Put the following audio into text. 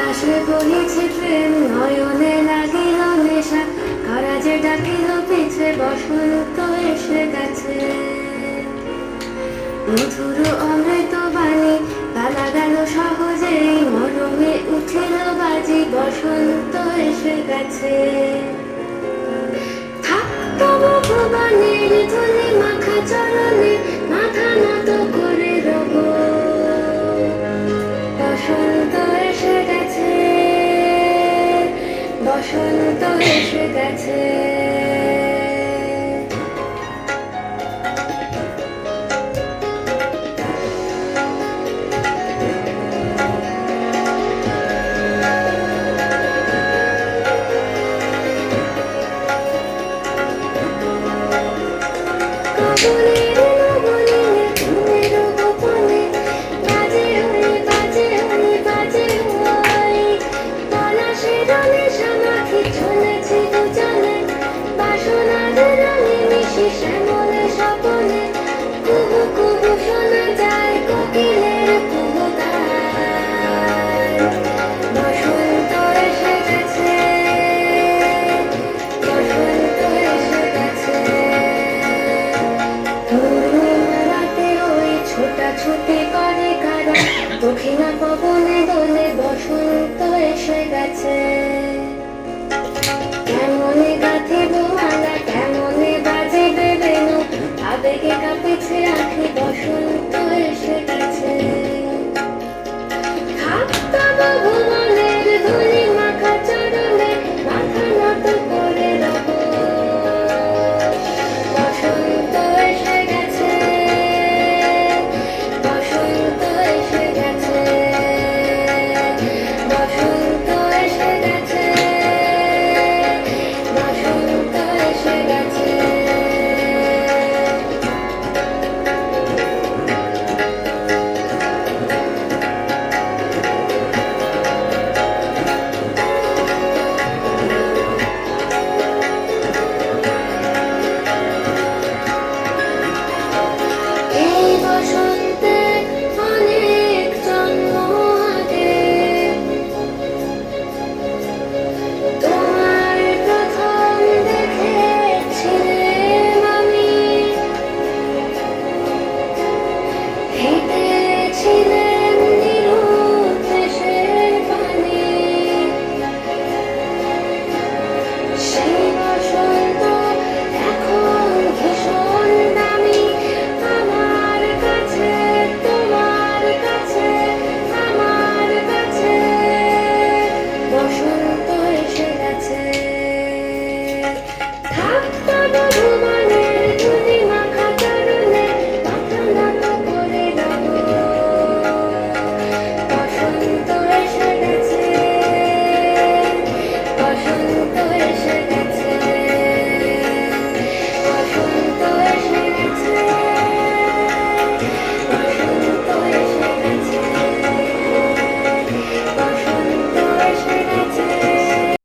আকাশে বহিছে প্রেম, নয়নে লাগিল নেশা, কারা যে ডাকিল পিছে, বসন্ত এসে গেছে। মধুর অমৃত বাণী পালা গেল সহজেই, মরমে উঠিল বাজি, বসন্ত এসে গেছে। থাক তবু ভুবনের ধুলি মাখা চরণে, মাথা নত করে রব। বসন্ত এসে গেছে, বসন্ত এসে গেছে। কবুলের নবনীনে ফুলের গোপনে, বাজে হই বাজে হই বাজে হই, পলাশের নেশা মাখি চলেছি দুজনে, বাসনার রঙে মিশি শ্যামলে স্বপনে, কুহু কুহু শোনা যায় কোকিলের কুহুতান। বসন্ত এসে গেছে, বসন্ত এসে গেছে। রাতে ওই ছোটাছুটি করে কারা, দক্ষিণা পবনে দোলে, বসন্ত এসে গেছে।